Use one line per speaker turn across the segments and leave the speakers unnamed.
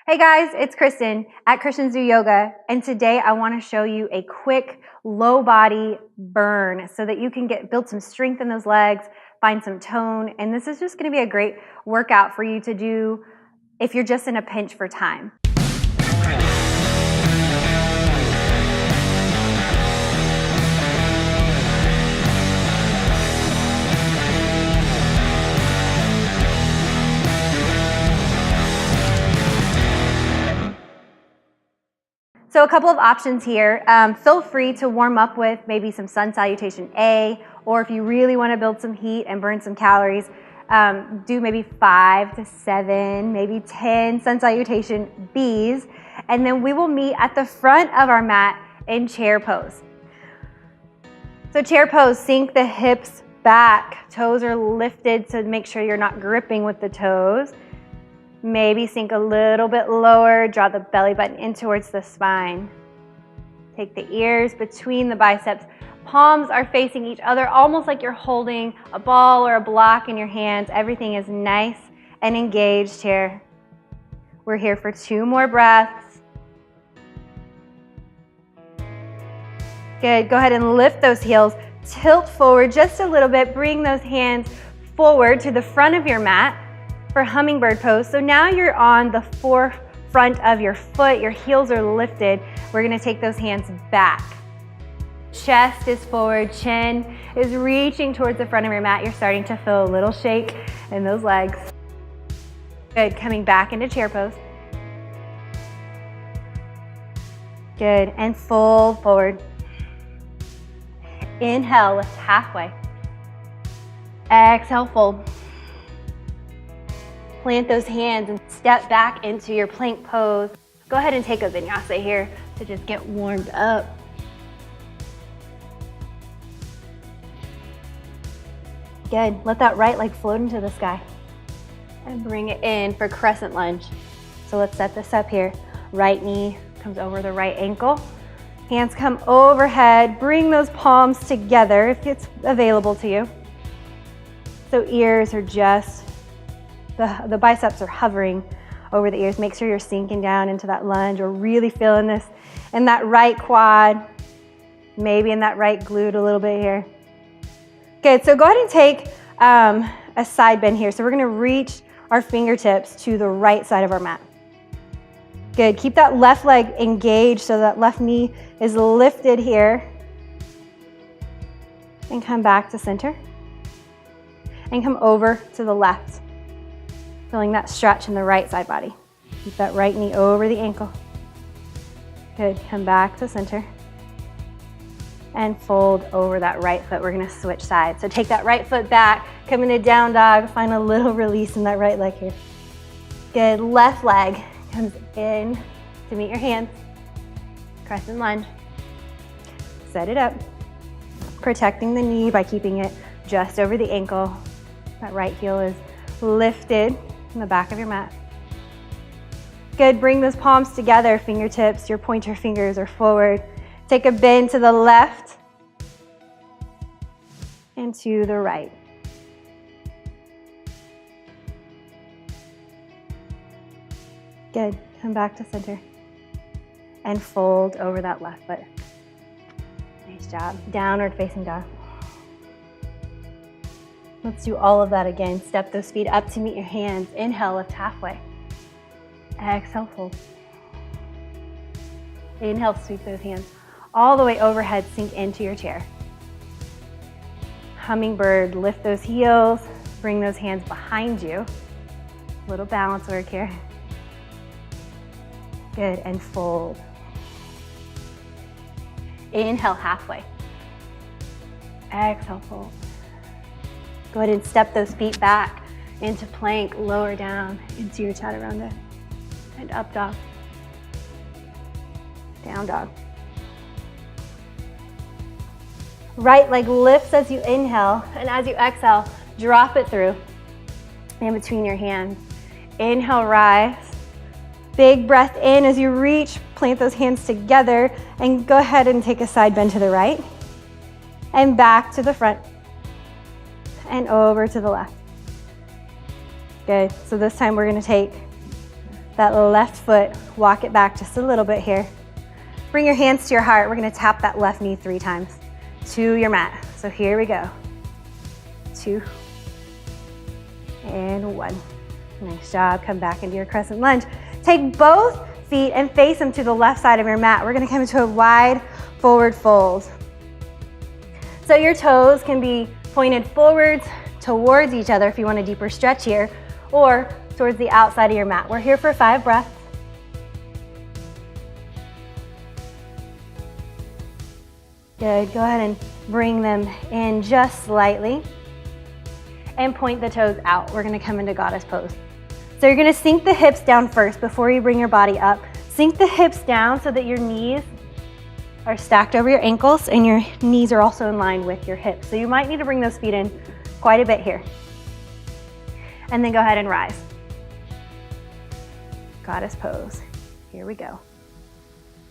Hey guys, it's Kristen at Christians Do Yoga, and today I want to show you a quick low body burn so that you can build some strength in those legs, find some tone, and this is just going to be a great workout for you to do if you're just in a pinch for time. So a couple of options here. Feel free to warm up with maybe some sun salutation A, or if you really want to build some heat and burn some calories, do maybe 5 to 7, maybe 10 sun salutation Bs, and then we will meet at the front of our mat in chair pose. So chair pose, sink the hips back, toes are lifted to make sure you're not gripping with the toes. Maybe sink a little bit lower, draw the belly button in towards the spine. Take the ears between the biceps. Palms are facing each other, almost like you're holding a ball or a block in your hands. Everything is nice and engaged here. We're here for 2 more breaths. Good, go ahead and lift those heels. Tilt forward just a little bit. Bring those hands forward to the front of your mat for hummingbird pose. So now you're on the forefront of your foot, your heels are lifted. We're gonna take those hands back. Chest is forward, chin is reaching towards the front of your mat. You're starting to feel a little shake in those legs. Good, coming back into chair pose. Good, and fold forward. Inhale, lift halfway. Exhale, fold. Plant those hands and step back into your plank pose. Go ahead and take a vinyasa here to just get warmed up. Good, let that right leg float into the sky. And bring it in for crescent lunge. So let's set this up here. Right knee comes over the right ankle. Hands come overhead. Bring those palms together if it's available to you. So ears are just the biceps are hovering over the ears. Make sure you're sinking down into that lunge or really feeling this in that right quad, maybe in that right glute a little bit here. Good, so go ahead and take a side bend here. So we're gonna reach our fingertips to the right side of our mat. Good, keep that left leg engaged so that left knee is lifted here. And come back to center. And come over to the left. Feeling that stretch in the right side body. Keep that right knee over the ankle. Good, come back to center. And fold over that right foot. We're gonna switch sides. So take that right foot back, come into down dog, find a little release in that right leg here. Good, left leg comes in to meet your hands. Crescent lunge. Set it up. Protecting the knee by keeping it just over the ankle. That right heel is lifted in the back of your mat. Good, bring those palms together, fingertips, your pointer fingers are forward. Take a bend to the left and to the right. Good, come back to center and fold over that left foot. Nice job, downward facing dog. Let's do all of that again. Step those feet up to meet your hands. Inhale, lift halfway. Exhale, fold. Inhale, sweep those hands all the way overhead, sink into your chair. Hummingbird, lift those heels, bring those hands behind you. Little balance work here. Good, and fold. Inhale, halfway. Exhale, fold. Go ahead and step those feet back into plank, lower down into your chaturanga. And up dog. Down dog. Right leg lifts as you inhale, and as you exhale, drop it through in between your hands. Inhale, rise. Big breath in as you reach, plant those hands together, and go ahead and take a side bend to the right, and back to the front. And over to the left. Good, so this time we're gonna take that left foot, walk it back just a little bit here. Bring your hands to your heart. We're gonna tap that left knee 3 times to your mat. So here we go. 2 and 1. Nice job. Come back into your crescent lunge. Take both feet and face them to the left side of your mat. We're gonna come into a wide forward fold. So your toes can be pointed forwards towards each other if you want a deeper stretch here, or towards the outside of your mat. We're here for 5 breaths. Good, go ahead and bring them in just slightly and point the toes out. We're gonna come into goddess pose. So you're gonna sink the hips down first before you bring your body up. Sink the hips down so that your knees are stacked over your ankles and your knees are also in line with your hips. So you might need to bring those feet in quite a bit here. And then go ahead and rise. Goddess pose. Here we go.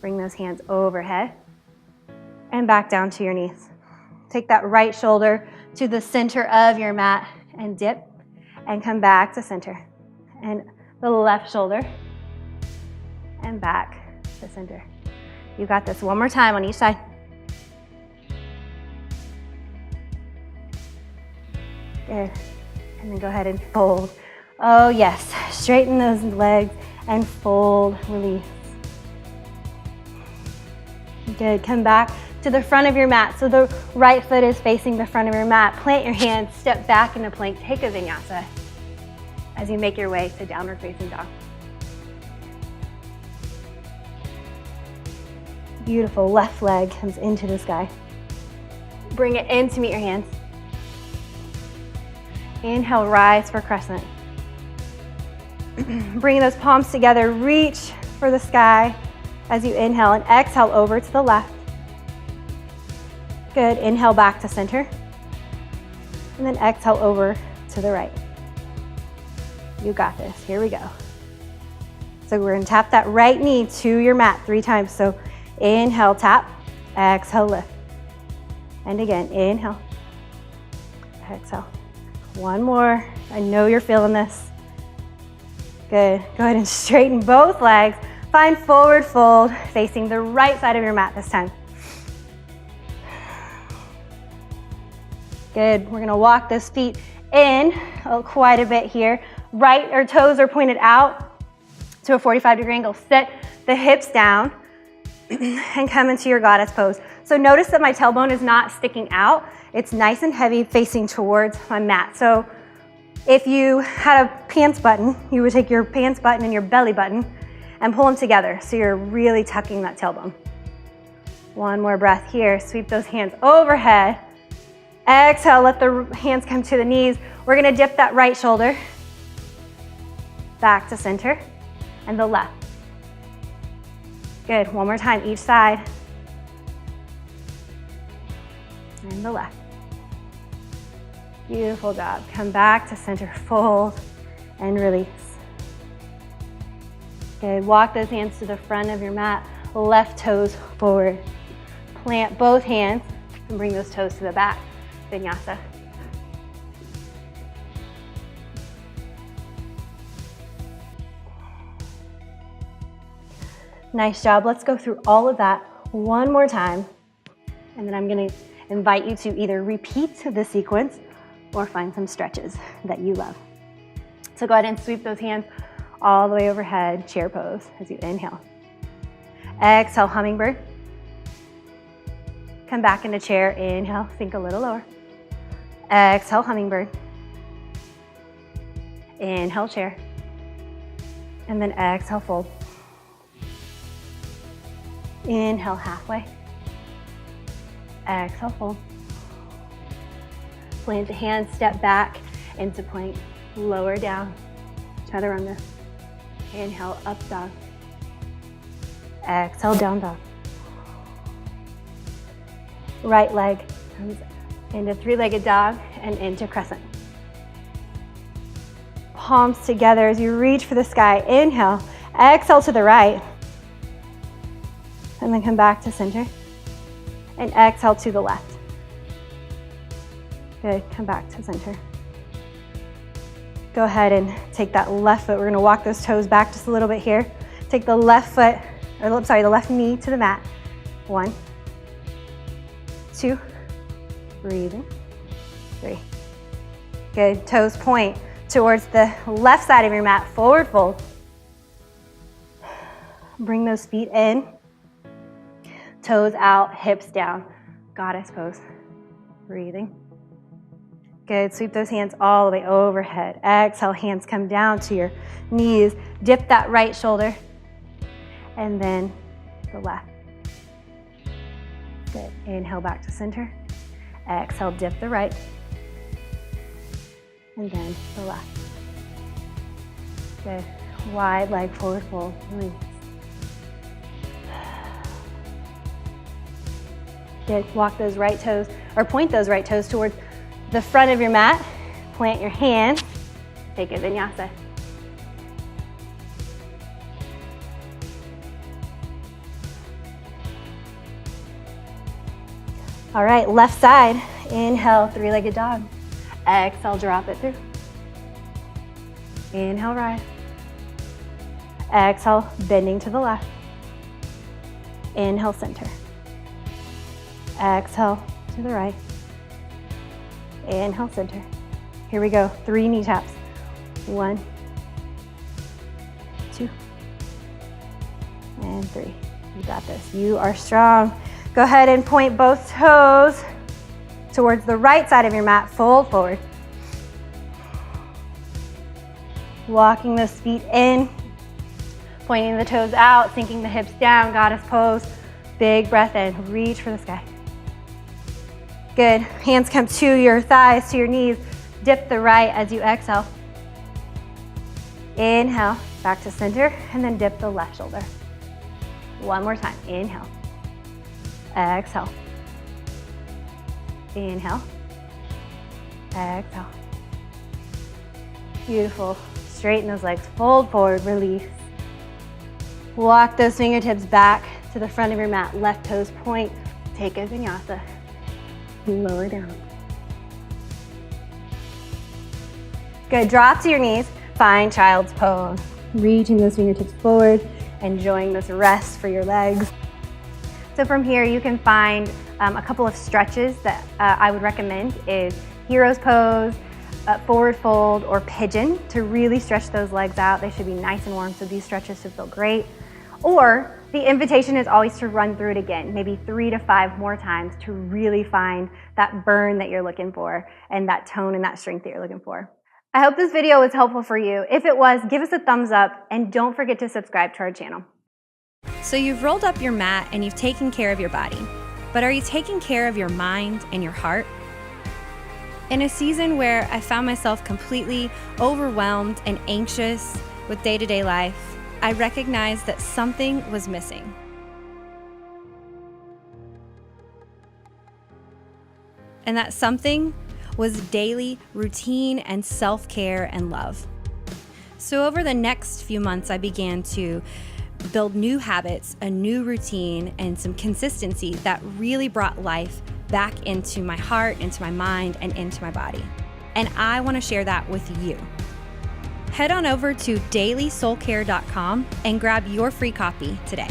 Bring those hands overhead and back down to your knees. Take that right shoulder to the center of your mat and dip and come back to center. And the left shoulder and back to center. You got this. One more time on each side. Good. And then go ahead and fold. Oh yes, straighten those legs and fold, release. Good, come back to the front of your mat. So the right foot is facing the front of your mat. Plant your hands, step back into plank, take a vinyasa as you make your way to downward facing dog. Beautiful, left leg comes into the sky. Bring it in to meet your hands. Inhale, rise for crescent. Bring those palms together, reach for the sky as you inhale and exhale over to the left. Good, inhale back to center. And then exhale over to the right. You got this, here we go. So we're gonna tap that right knee to your mat 3 times. So inhale, tap, exhale, lift. And again, inhale, exhale. One more, I know you're feeling this. Good, go ahead and straighten both legs. Find forward fold, facing the right side of your mat this time. Good, we're gonna walk those feet in quite a bit here. Right, or toes are pointed out to a 45-degree angle. Sit the hips down and come into your goddess pose. So notice that my tailbone is not sticking out. It's nice and heavy facing towards my mat. So if you had a pants button, you would take your pants button and your belly button and pull them together so you're really tucking that tailbone. One more breath here. Sweep those hands overhead. Exhale, let the hands come to the knees. We're gonna dip that right shoulder back to center and the left. Good, one more time, each side. And the left. Beautiful job. Come back to center, fold and release. Good, walk those hands to the front of your mat, left toes forward. Plant both hands and bring those toes to the back. Vinyasa. Nice job. Let's go through all of that one more time. And then I'm going to invite you to either repeat the sequence or find some stretches that you love. So go ahead and sweep those hands all the way overhead, chair pose as you inhale. Exhale, hummingbird. Come back into chair, inhale, sink a little lower. Exhale, hummingbird. Inhale, chair. And then exhale, fold. Inhale, halfway. Exhale, fold. Plant the hands, step back into plank. Lower down, chaturanga. Inhale, up dog. Exhale, down dog. Right leg comes into 3-legged dog and into crescent. Palms together as you reach for the sky. Inhale, exhale to the right. And then come back to center. And exhale to the left. Good, come back to center. Go ahead and take that left foot. We're gonna walk those toes back just a little bit here. Take the left foot, or sorry, the left knee to the mat. 1, 2, breathing, 3. Good, toes point towards the left side of your mat, forward fold. Bring those feet in, toes out, hips down, goddess pose, breathing. Good, sweep those hands all the way overhead. Exhale, hands come down to your knees. Dip that right shoulder, and then the left. Good, inhale back to center. Exhale, dip the right, and then the left. Good, wide leg forward fold, release. Good, walk those right toes, or point those right toes towards the front of your mat. Plant your hands, take a vinyasa. All right, left side, inhale, three-legged dog. Exhale, drop it through. Inhale, rise. Exhale, bending to the left. Inhale, center. Exhale to the right. Inhale, center. Here we go, 3 knee taps. 1, 2, and 3. You got this, you are strong. Go ahead and point both toes towards the right side of your mat, fold forward. Walking those feet in, pointing the toes out, sinking the hips down, goddess pose. Big breath in, reach for the sky. Good, hands come to your thighs, to your knees. Dip the right as you exhale. Inhale, back to center, and then dip the left shoulder. One more time, inhale. Exhale. Inhale. Exhale. Beautiful. Straighten those legs, fold forward, release. Walk those fingertips back to the front of your mat. Left toes point. Take a vinyasa. Lower down. Good, drop to your knees. Find child's pose. Reaching those fingertips forward, enjoying this rest for your legs. So from here, you can find a couple of stretches that I would recommend is hero's pose, forward fold, or pigeon to really stretch those legs out. They should be nice and warm, so these stretches should feel great. Or the invitation is always to run through it again, maybe 3 to 5 more times to really find that burn that you're looking for and that tone and that strength that you're looking for. I hope this video was helpful for you. If it was, give us a thumbs up and don't forget to subscribe to our channel.
So you've rolled up your mat and you've taken care of your body, but are you taking care of your mind and your heart? In a season where I found myself completely overwhelmed and anxious with day-to-day life, I recognized that something was missing. And that something was daily routine and self-care and love. So over the next few months, I began to build new habits, a new routine, and some consistency that really brought life back into my heart, into my mind, and into my body. And I want to share that with you. Head on over to dailysoulcare.com and grab your free copy today.